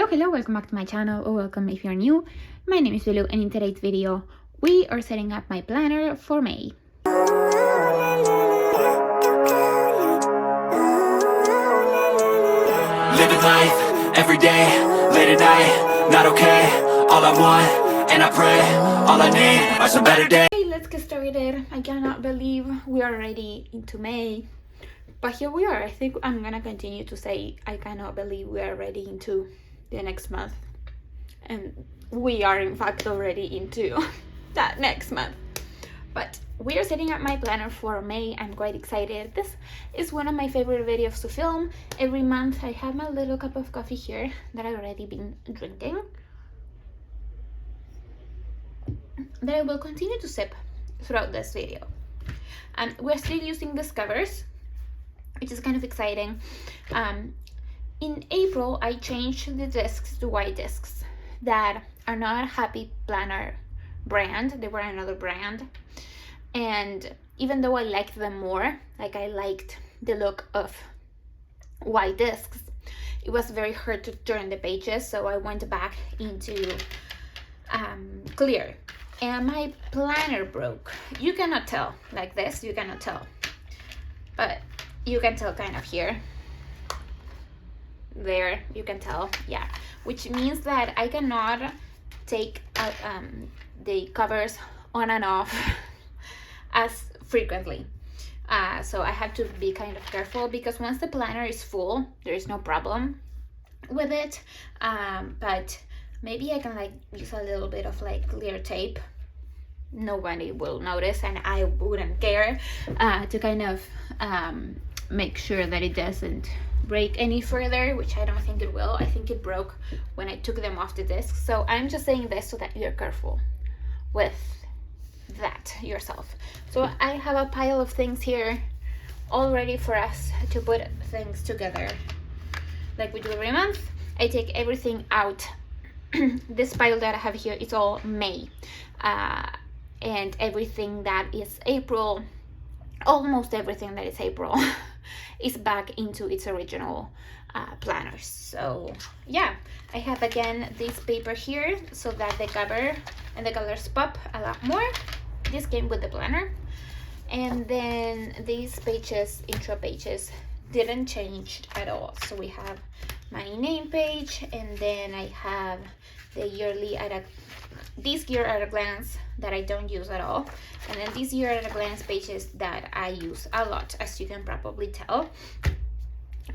Hello, welcome back to my channel, or welcome if you're new. My name is Lulu, and in today's video, we are setting up my planner for May. Living life, every day, late at night, not okay. All I want, and I pray, all I need are some better days. Okay, let's get started. I cannot believe we are already into May. But here we are. I think I'm gonna continue to say I cannot believe we are already into the next month. And we are in fact already into that next month. But we are setting up my planner for May. I'm quite excited. This is one of my favorite videos to film. Every month I have my little cup of coffee here that I've already been drinking, that I will continue to sip throughout this video. And we're still using these covers, which is kind of exciting. In April, I changed the discs to white discs that are not a Happy Planner brand. They were another brand. And even though I liked them more, like I liked the look of white discs, it was very hard to turn the pages, so I went back into clear. And my planner broke. You cannot tell like this, you cannot tell. But you can tell kind of here. There, you can tell, yeah. Which means that I cannot take out the covers on and off as frequently. So I have to be kind of careful, because once the planner is full, there is no problem with it. But maybe I can like use a little bit of like clear tape. Nobody will notice, and I wouldn't care, to kind of make sure that it doesn't break any further, which I don't think it will. I think it broke when I took them off the disc. So I'm just saying this so that you're careful with that yourself. So I have a pile of things here all ready for us to put things together like we do every month. I take everything out. This pile that I have here is all May, and everything that is April, almost everything that is April is back into its original planners. So yeah, I have again this paper here so that the cover and the colors pop a lot more. This came with the planner. And then these pages, intro pages, didn't change at all. So we have my name page, and then I have the yearly this year at a glance that I don't use at all, and then these year at a glance pages that I use a lot, as you can probably tell.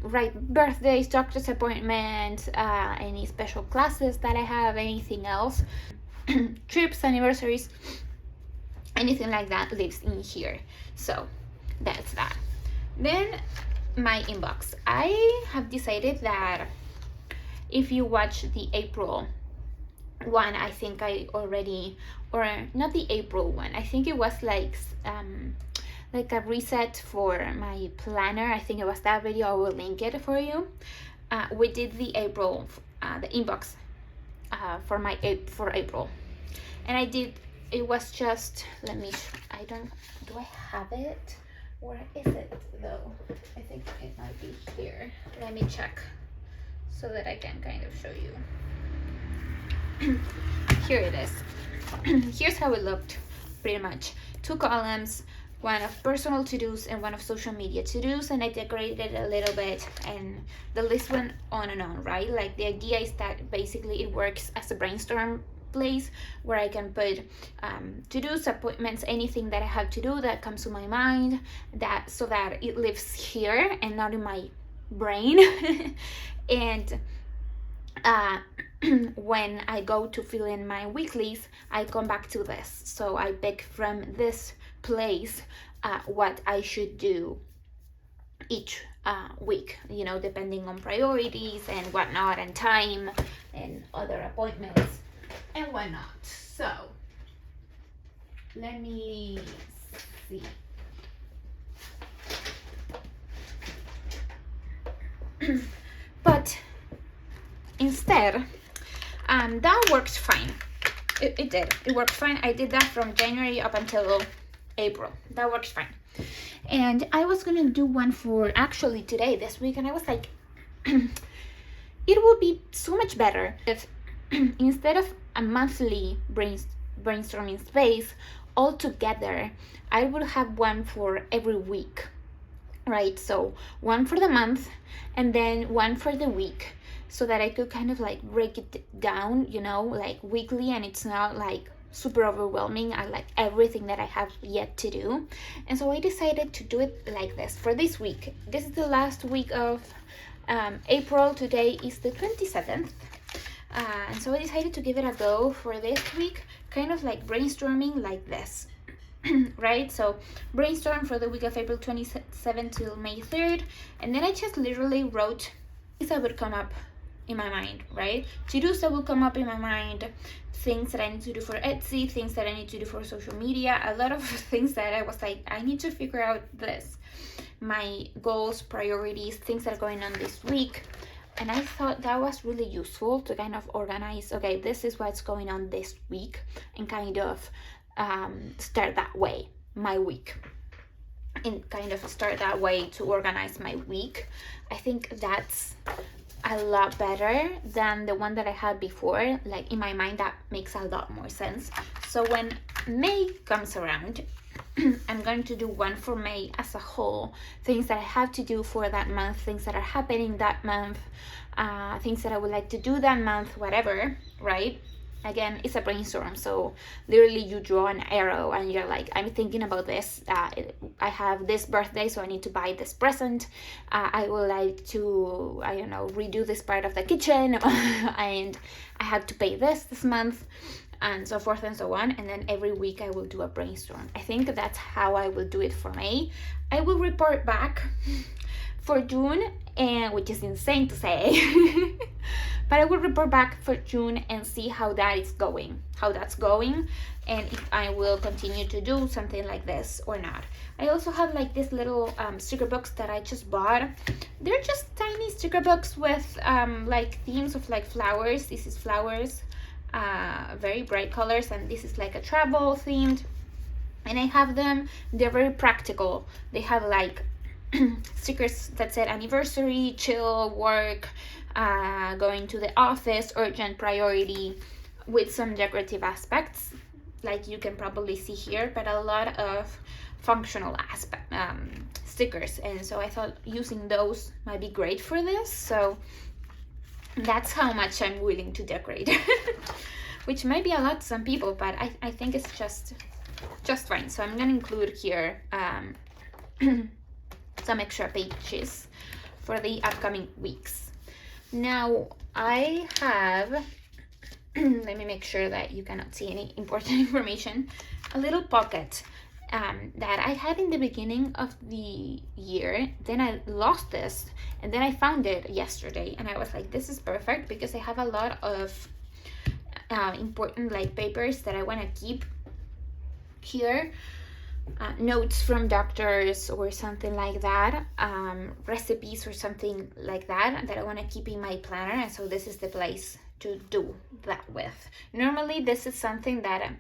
Right, birthdays, doctor's appointments, any special classes that I have, anything else, trips, anniversaries, anything like that lives in here. So that's that. Then my inbox. I have decided that if you watch the April one, I think I already, or not the April one, I think it was like a reset for my planner. I think it was that video. I will link it for you. We did the April, the inbox for April, and I did. It was just, let me. Do I have it? Where is it though? I think it might be here. Let me check so that I can kind of show you. Here it is. Here's how it looked, pretty much. 2 columns, one of personal to-dos and one of social media to-dos, and I decorated it a little bit, and the list went on and on, right? Like, the idea is that basically it works as a brainstorm place where I can put to-dos, appointments, anything that I have to do that comes to my mind, that so that it lives here and not in my brain. And when I go to fill in my weeklies, I come back to this. So I pick from this place what I should do each week, you know, depending on priorities and whatnot, and time and other appointments and whatnot. So let me see. But instead, that works fine. It did. It worked fine. I did that from January up until April. That works fine. And I was gonna do one for actually today, this week, and I was like, it would be so much better if instead of a monthly brainstorming space all together, I would have one for every week, right? So one for the month and then one for the week, so that I could kind of like break it down, you know, like weekly, and it's not like super overwhelming. I like everything that I have yet to do. And so I decided to do it like this for this week. This is the last week of April. Today is the 27th. And so I decided to give it a go for this week, kind of like brainstorming like this. Right, so brainstorm for the week of April 27th till May 3rd, and then I just literally wrote things that would come up in my mind, right? To-dos that will come up in my mind, things that I need to do for Etsy, things that I need to do for social media, a lot of things that I was like, I need to figure out this, my goals, priorities, things that are going on this week. And I thought that was really useful to kind of organize, okay, this is what's going on this week, and kind of start that way my week, and kind of start that way to organize my week. I think that's a lot better than the one that I had before. Like in my mind, that makes a lot more sense. So when May comes around, I'm going to do one for May as a whole, things that I have to do for that month, things that are happening that month, things that I would like to do that month, whatever, right? Again, it's a brainstorm, so literally you draw an arrow and you're like, I'm thinking about this, I have this birthday, so I need to buy this present, I would like to, I don't know, redo this part of the kitchen, and I have to pay this month, and so forth and so on. And then every week I will do a brainstorm. I think that's how I will do it for May. I will report back for June, and which is insane to say, but I will report back for June and see how that's going, and if I will continue to do something like this or not. I also have like this little sticker books that I just bought. They're just tiny sticker books with like themes of like flowers. This is flowers, very bright colors, and this is like a travel themed. And I have them, they're very practical. They have like stickers that said anniversary, chill, work, going to the office, urgent, priority, with some decorative aspects, like you can probably see here, but a lot of functional stickers. And so I thought using those might be great for this. So that's how much I'm willing to decorate, which might be a lot to some people, but I think it's just fine. So I'm gonna include here some extra pages for the upcoming weeks. Now I have, let me make sure that you cannot see any important information, a little pocket that I had in the beginning of the year. Then I lost this, and then I found it yesterday, and I was like, this is perfect because I have a lot of important like papers that I want to keep here. Notes from doctors or something like that, recipes or something like that I want to keep in my planner, and so this is the place to do that with. Normally this is something that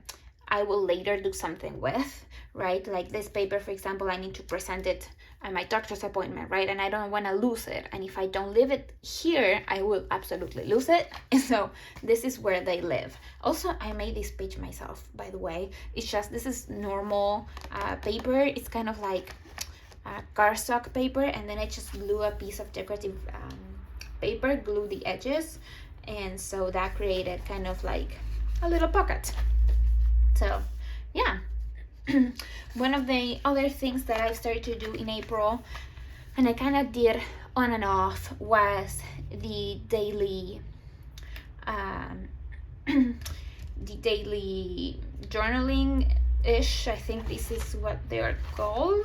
I will later do something with, right? Like this paper, for example, I need to present it at my doctor's appointment, right? And I don't want to lose it, and if I don't leave it here, I will absolutely lose it. And so this is where they live. Also, I made this page myself, by the way. It's just, this is normal paper. It's kind of like cardstock paper, and then I just glue a piece of decorative paper, glue the edges, and so that created kind of like a little pocket. So yeah. One of the other things that I started to do in April, and I kind of did on and off, was the daily journaling-ish. I think this is what they are calling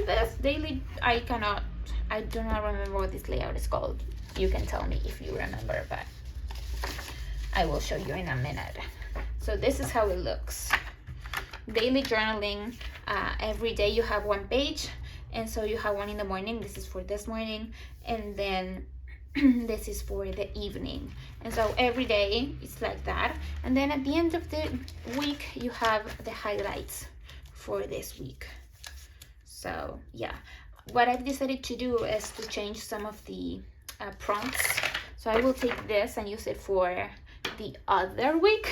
this. Daily, I do not remember what this layout is called. You can tell me if you remember, but I will show you in a minute. So this is how it looks. Daily journaling, every day you have one page, and so you have one in the morning. This is for this morning, and then this is for the evening. And so every day it's like that, and then at the end of the week you have the highlights for this week. So yeah, what I've decided to do is to change some of the prompts. So I will take this and use it for the other week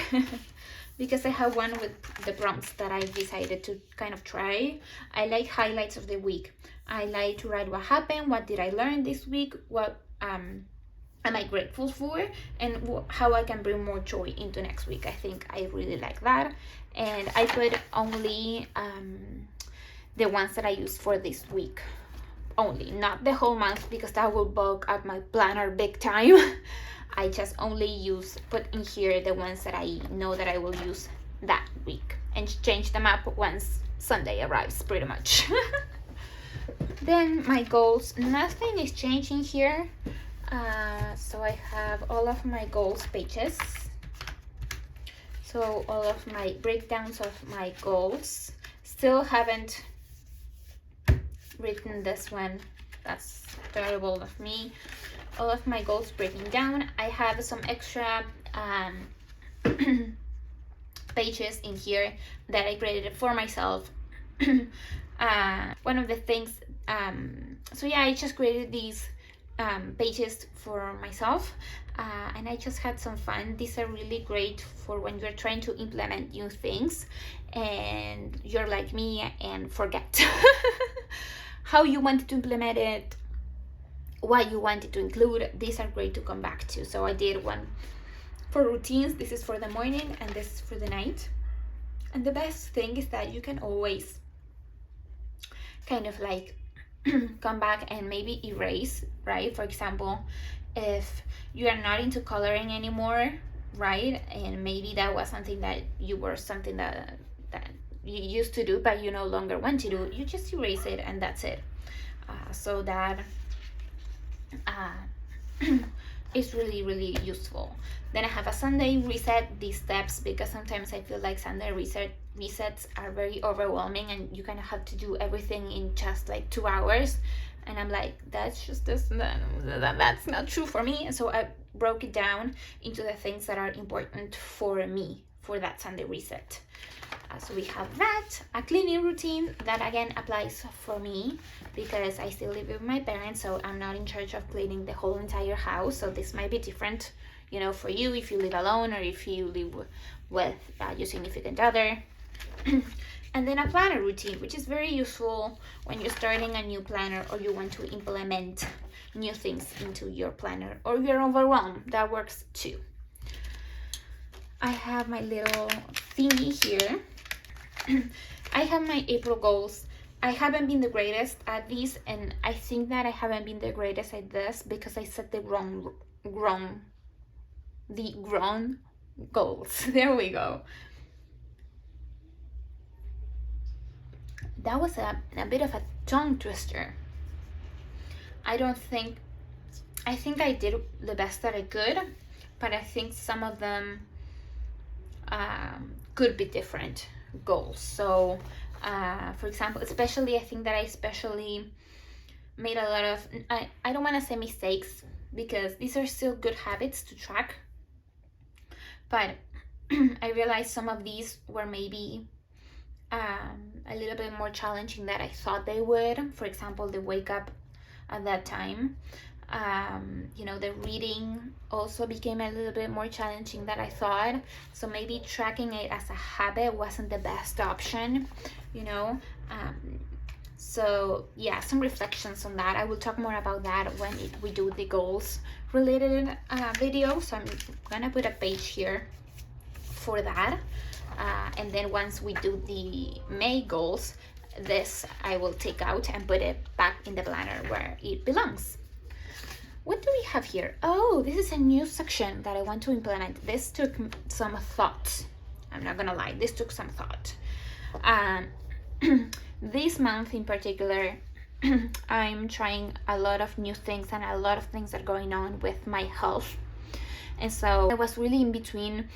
because I have one with the prompts that I decided to kind of try. I like highlights of the week. I like to write what happened, what did I learn this week, what am I grateful for, and how I can bring more joy into next week. I think I really like that. And I put only the ones that I use for this week only, not the whole month, because that will bulk up my planner big time. I just only put in here the ones that I know that I will use that week, and change them up once Sunday arrives, pretty much. Then my goals, nothing is changing here. So I have all of my goals pages. So all of my breakdowns of my goals. Still haven't written this one. That's terrible of me. All of my goals breaking down. I have some extra pages in here that I created for myself. One of the things, so yeah, I just created these pages for myself, and I just had some fun. These are really great for when you're trying to implement new things and you're like me and forget how you wanted to implement it, what you wanted to include. These are great to come back to. So I did one for routines. This is for the morning and this is for the night. And the best thing is that you can always kind of like come back and maybe erase, right? For example, if you are not into coloring anymore, right, and maybe that was something that you used to do but you no longer want to do, you just erase it and that's it. So that is really, really useful. Then I have a Sunday reset, these steps, because sometimes I feel like Sunday resets are very overwhelming and you kind of have to do everything in just like 2 hours, and I'm like, that's not true for me. And so I broke it down into the things that are important for me for that Sunday reset. So we have that, a cleaning routine that again applies for me because I still live with my parents, so I'm not in charge of cleaning the whole entire house. So this might be different, you know, for you if you live alone or if you live with your significant other. And then a planner routine, which is very useful when you're starting a new planner or you want to implement new things into your planner, or you're overwhelmed. That works too. I have my little thingy here. I have my April goals. I haven't been the greatest at these, and I think that I haven't been the greatest at this because I set the wrong goals. There we go. That was a bit of a tongue twister. I think I did the best that I could, but I think some of them could be different goals. So for example, especially I think that I especially made a lot of, I don't want to say mistakes because these are still good habits to track, but I realized some of these were maybe a little bit more challenging than I thought they would. For example, the wake up at that time. You know, the reading also became a little bit more challenging than I thought. So maybe tracking it as a habit wasn't the best option, you know. So yeah, some reflections on that. I will talk more about that when we do the goals related video. So I'm gonna put a page here for that. And then once we do the May goals, this I will take out and put it back in the planner where it belongs. What do we have here? Oh, this is a new section that I want to implement. This took some thought. I'm not gonna lie, this took some thought. This month in particular, I'm trying a lot of new things and a lot of things are going on with my health. And so I was really in between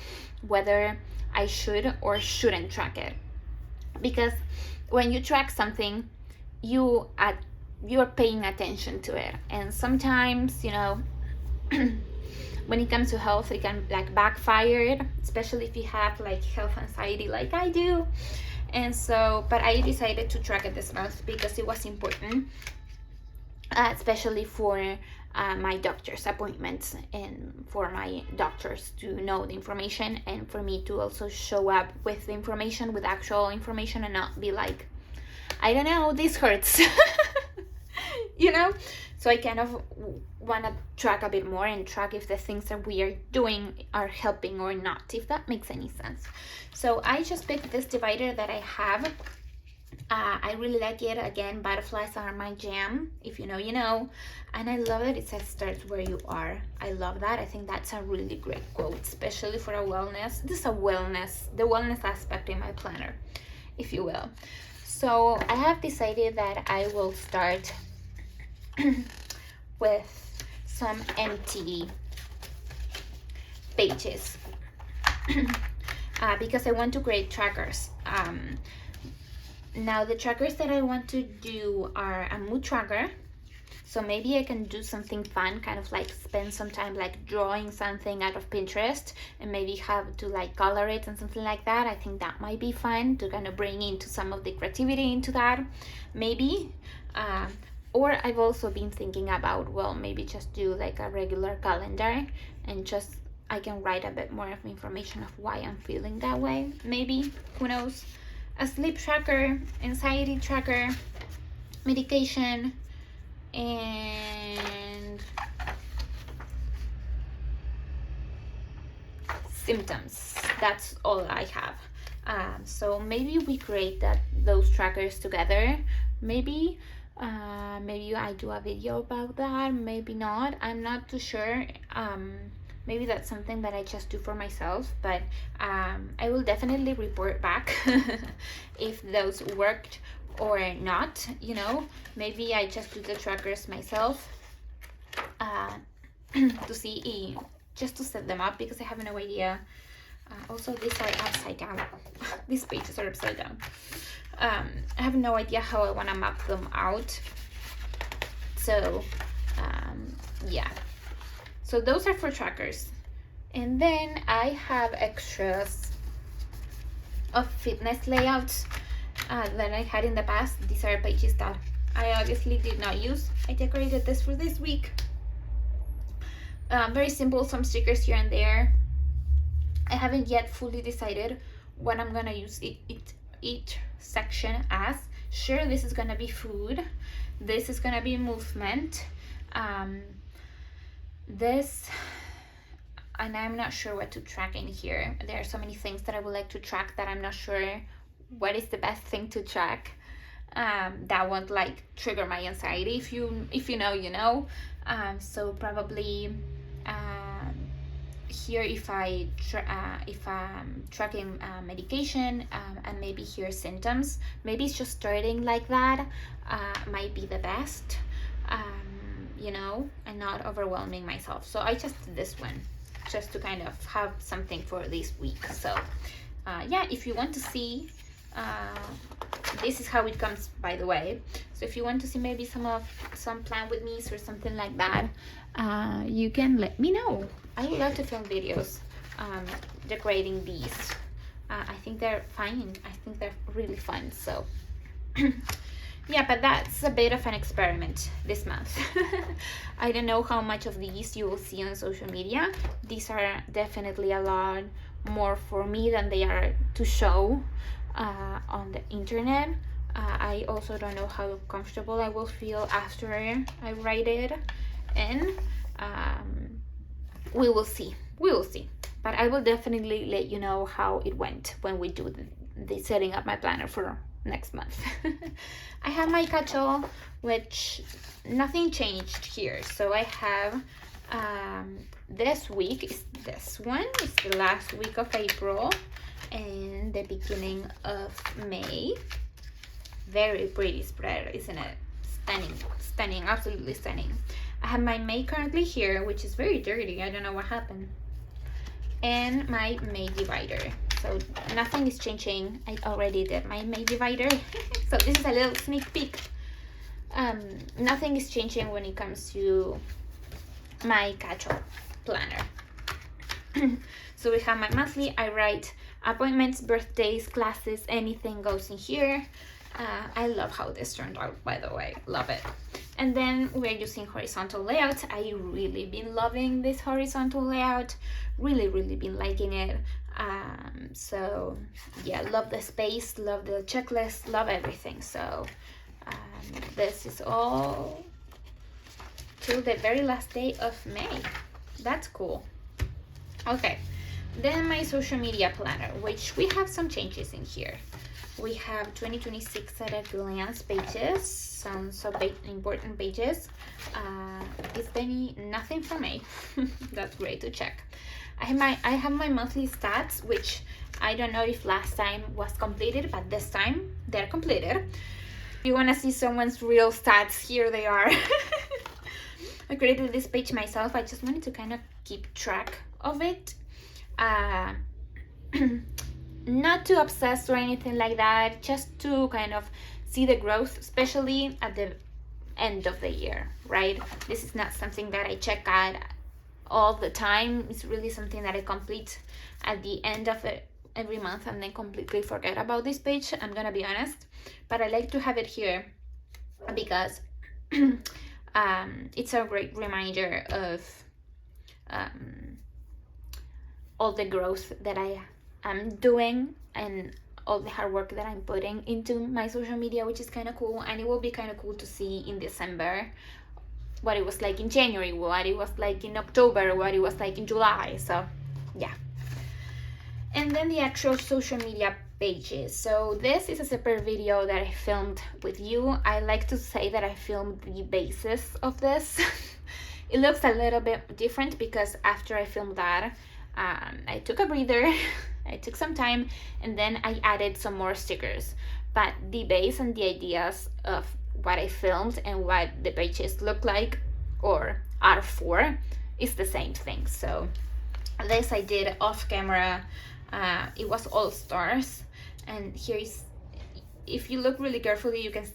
whether I should or shouldn't track it. Because when you track something, you are paying attention to it. And sometimes, you know, when it comes to health, it can like backfire, especially if you have like health anxiety like I do. And so, but I decided to track it this month because it was important, especially for my doctor's appointments and for my doctors to know the information, and for me to also show up with the information, with actual information, and not be like, I don't know, this hurts. You know? So I kind of want to track a bit more and track if the things that we are doing are helping or not, if that makes any sense. So I just picked this divider that I have. I really like it. Again, butterflies are my jam. If you know, you know. And I love that it says start where you are. I love that. I think that's a really great quote, especially for a wellness. This is a wellness, the wellness aspect in my planner, if you will. So I have decided that I will start with some empty pages because I want to create trackers. Now the trackers that I want to do are a mood tracker. So maybe I can do something fun, kind of like spend some time like drawing something out of Pinterest and maybe have to like color it and something like that. I think that might be fun to kind of bring into some of the creativity into that, maybe. Or I've also been thinking about, well, maybe just do like a regular calendar and just I can write a bit more of information of why I'm feeling that way, maybe, who knows. A sleep tracker, anxiety tracker, medication, and symptoms. That's all I have. So maybe we create those trackers together. Maybe I do a video about that, maybe not. I'm not too sure. Maybe that's something that I just do for myself, but I will definitely report back if those worked or not, you know. Maybe I just do the trackers myself to see, just to set them up, because I have no idea. Also, these are upside down. These pages are upside down. I have no idea how I want to map them out. So, yeah. So those are for trackers. And then I have extras of fitness layouts that I had in the past. These are pages that I obviously did not use. I decorated this for this week. Very simple, some stickers here and there. I haven't yet fully decided what I'm gonna use each section as. Sure, this is gonna be food. This is gonna be movement. This, and I'm not sure what to track in here. There are so many things that I would like to track that I'm not sure what is the best thing to track that won't like trigger my anxiety. If you know, you know. So probably here if I'm tracking medication, and maybe here symptoms, maybe it's just starting like that might be the best, you know, and not overwhelming myself. So I just did this one just to kind of have something for this week. So yeah, if you want to see, this is how it comes, by the way. So if you want to see maybe some plan with me or something like that, you can let me know. I would love to film videos decorating these. I think they're fine. I think they're really fun. So yeah, but that's a bit of an experiment this month. I don't know how much of these you will see on social media. These are definitely a lot more for me than they are to show on the internet. I also don't know how comfortable I will feel after I write it in. We will see. But I will definitely let you know how it went when we do the setting up my planner for next month. I have my catch-all, which nothing changed here. So I have this week is this one. It's the last week of April and the beginning of May. Very pretty spread, isn't it? Stunning, absolutely stunning. I have my May currently here, which is very dirty. I don't know what happened. And my May divider. So nothing is changing. I already did my May divider. So this is a little sneak peek. Nothing is changing when it comes to my catch-all planner. So we have my monthly. I write appointments, birthdays, classes, anything goes in here. I love how this turned out, by the way. Love it. And then we're using horizontal layout. I really been loving this horizontal layout, really been liking it. So yeah, love the space, love the checklist, love everything. So this is all till the very last day of May. That's cool. Okay, then my social media planner, which we have some changes in here. We have 2026 at a glance pages, some so important pages. Is there nothing for me? That's great to check. I have my monthly stats, which I don't know if last time was completed, but this time they're completed. If you want to see someone's real stats, here they are. I created this page myself. I just wanted to kind of keep track of it. Not too obsessed or anything like that, just to kind of see the growth, especially at the end of the year, right? This is not something that I check out all the time. It's really something that I complete at the end of every month and then completely forget about this page, I'm gonna be honest. But I like to have it here because it's a great reminder of all the growth that I am doing and all the hard work that I'm putting into my social media, which is kind of cool. And it will be kind of cool to see in December what it was like in January, what it was like in October, what it was like in July. So yeah. And then the actual social media pages. So this is a separate video that I filmed with you. I like to say that I filmed the basis of this. It looks a little bit different because after I filmed that, I took a breather, I took some time, and then I added some more stickers. But the base and the ideas of what I filmed and what the pages look like or are for is the same thing. So this I did off camera. It was all stars, and here is, if you look really carefully, you can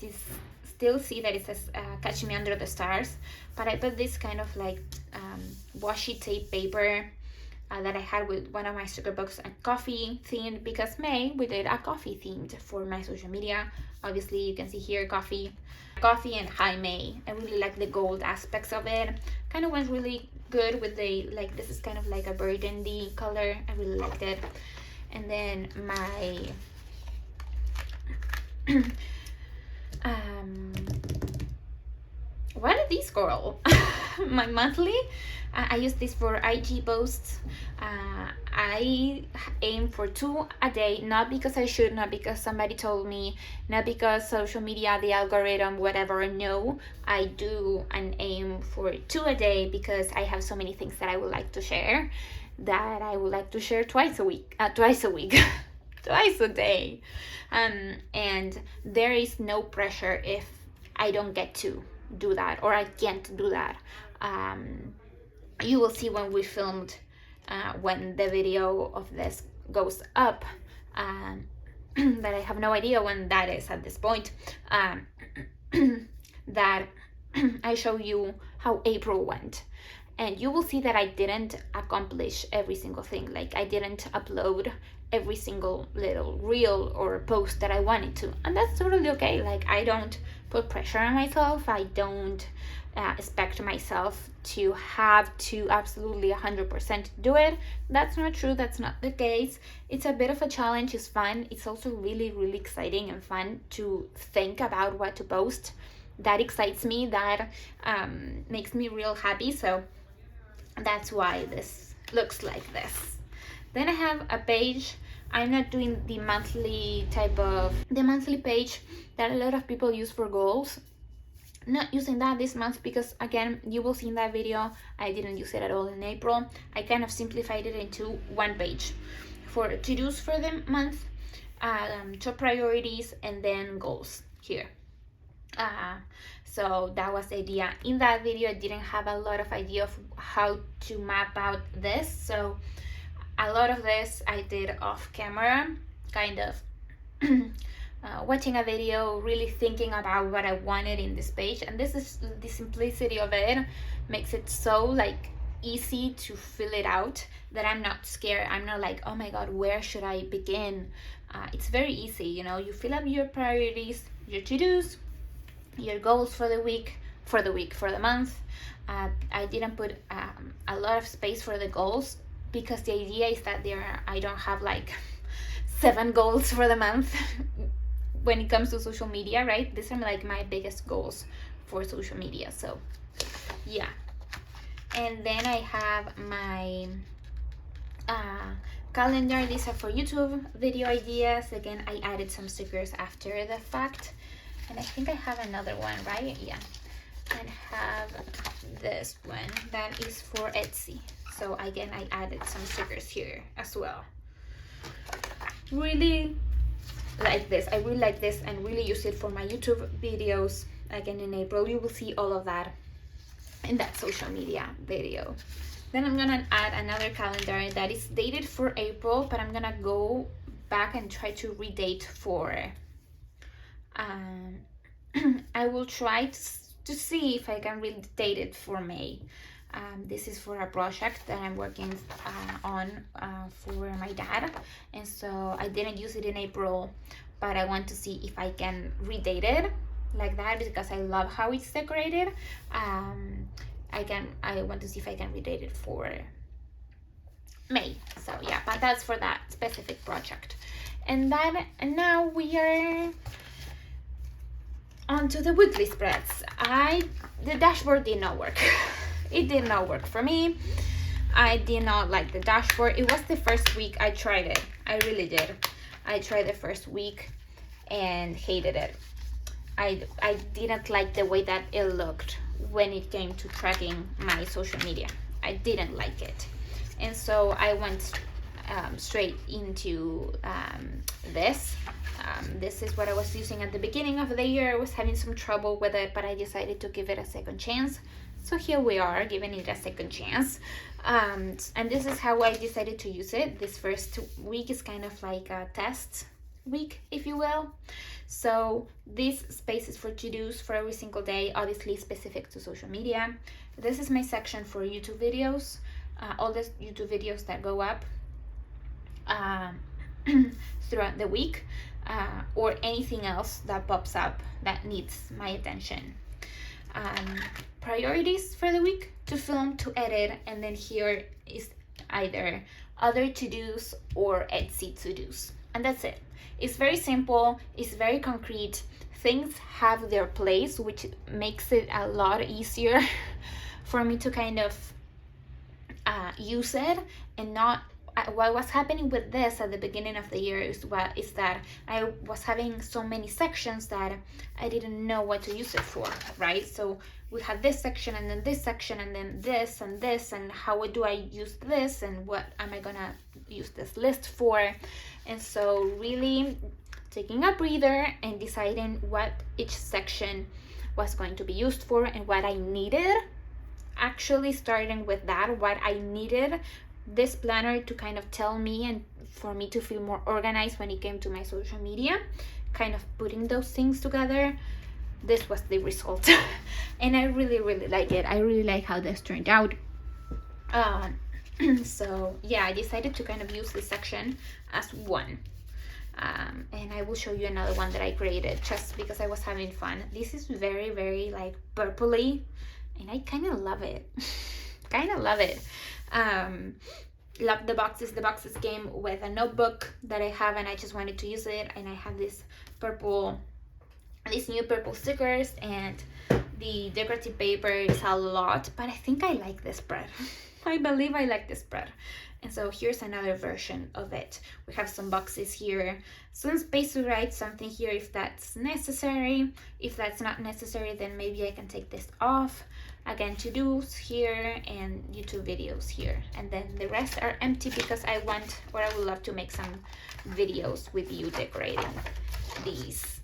still see that it says Catch Me Under the Stars. But I put this kind of like washi tape paper that I had with one of my sticker books, and coffee themed, because May we did a coffee themed for my social media. Obviously you can see here coffee and Hi May. I really like the gold aspects of it. Kind of went really good with the, like, this is kind of like a burgundy color. I really liked it. And then my what are these, girl? My monthly, I use this for IG posts. I aim for 2 a day, not because I should, not because somebody told me, not because social media, the algorithm, whatever. No, I do an aim for 2 a day because I have so many things that I would like to share, that I would like to share twice a week, twice a day. And there is no pressure if I don't get to do that or I can't do that. You will see when we filmed, when the video of this goes up, that I have no idea when that is at this point, that I show you how April went. And you will see that I didn't accomplish every single thing. Like, I didn't upload every single little reel or post that I wanted to. And that's totally okay. Like, I don't put pressure on myself. I don't expect myself to have to absolutely 100% do it. That's not true. That's not the case. It's a bit of a challenge. It's fun. It's also really, really exciting and fun to think about what to post. That excites me. That makes me real happy. So that's why this looks like this. Then I have a page. I'm not doing the monthly page that a lot of people use for goals. Not using that this month because, again, you will see in that video, I didn't use it at all in April. I kind of simplified it into one page for to-dos for the month, top priorities, and then goals here. So that was the idea. In that video, I didn't have a lot of idea of how to map out this. So a lot of this I did off camera, kind of watching a video, really thinking about what I wanted in this page. And this is the simplicity of it makes it so like easy to fill it out, that I'm not scared. I'm not like, oh my god, where should I begin? It's very easy, you know. You fill up your priorities, your to-dos, your goals for the week, for the week, for the month. I didn't put a lot of space for the goals, because the idea is that I don't have like 7 goals for the month when it comes to social media, right? These are like my biggest goals for social media. So yeah. And then I have my calendar. These are for YouTube video ideas. Again, I added some stickers after the fact. And I think I have another one, right? Yeah. And have this one that is for Etsy. So again, I added some stickers here as well. Really like this. I really like this and really use it for my YouTube videos. Again, in April, you will see all of that in that social media video. Then I'm gonna add another calendar that is dated for April, but I'm gonna go back and try to redate for I will try to see if I can redate it for May. This is for a project that I'm working on for my dad, and so I didn't use it in April, but I want to see if I can redate it like that, because I love how it's decorated. I want to see if I can redate it for May. So yeah, but that's for that specific project. And now we are onto the weekly spreads. The dashboard did not work. It did not work for me. I did not like the dashboard. It was the first week I tried it. I really did. I tried the first week and hated it. I didn't like the way that it looked when it came to tracking my social media. I didn't like it. And so I went straight into this. This is what I was using at the beginning of the year. I was having some trouble with it, but I decided to give it a second chance. So here we are, giving it a second chance. And this is how I decided to use it. This first week is kind of like a test week, if you will. So this space is for to-dos for every single day, obviously specific to social media. This is my section for YouTube videos, all the YouTube videos that go up throughout the week, or anything else that pops up that needs my attention. Priorities for the week: to film, to edit, and then here is either other to-dos or Etsy to-dos, and that's it. It's very simple, it's very concrete. Things have their place, which makes it a lot easier for me to kind of use it, and not what was happening with this at the beginning of the year is that I was having so many sections that I didn't know what to use it for, right? So we had this section and then this section and then this, and how do I use this, and what am I gonna use this list for? And so really taking a breather and deciding what each section was going to be used for and what I needed. Actually starting with that, what I needed this planner to kind of tell me, and for me to feel more organized when it came to my social media, kind of putting those things together. This was the result. And I really like it. I really like how this turned out. So yeah, I decided to kind of use this section as one. And I will show you another one that I created just because I was having fun. This is very like purpley, and I kind of love it. Love the boxes. The boxes came with a notebook that I have, and I just wanted to use it. And I have these new purple stickers, and the decorative paper is a lot, but I think I like this spread. I believe I like this spread. And so here's another version of it. We have some boxes here, some space to write something here if that's necessary. If that's not necessary, then maybe I can take this off. Again, to-dos here and YouTube videos here. And then the rest are empty because I would love to make some videos with you decorating these.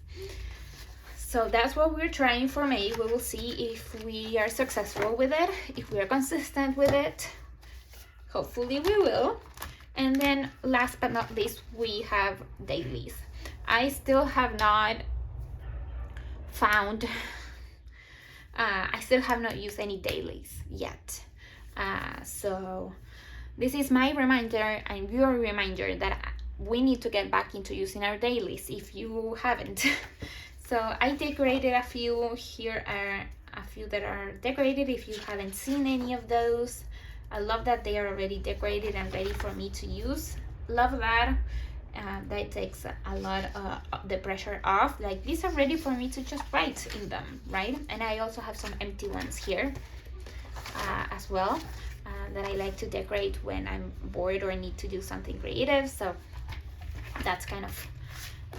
So that's what we're trying for May. We will see if we are successful with it, if we are consistent with it. Hopefully we will. And then last but not least, we have dailies. I still have not used any dailies yet. So this is my reminder and your reminder that we need to get back into using our dailies if you haven't. So I decorated a few. Here are a few that are decorated. If you haven't seen any of those, I love that they are already decorated and ready for me to use. Love that. That takes a lot of the pressure off. Like, these are ready for me to just write in them, right? And I also have some empty ones here as well that I like to decorate when I'm bored or need to do something creative. So that's kind of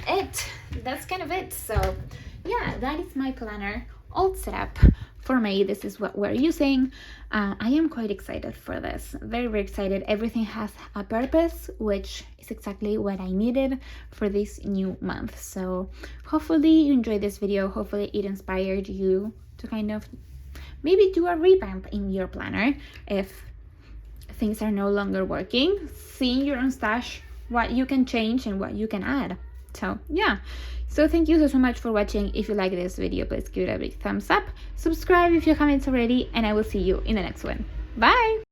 it. So yeah, that is my planner all set up for May. This is what we're using. I am quite excited for this, very excited. Everything has a purpose, which is exactly what I needed for this new month. So hopefully you enjoyed this video. Hopefully it inspired you to kind of maybe do a revamp in your planner if things are no longer working. See in your own stash what you can change and what you can add. So yeah, so thank you so much for watching. If you like this video, please give it a big thumbs up, subscribe if you haven't already, and I will see you in the next one. Bye.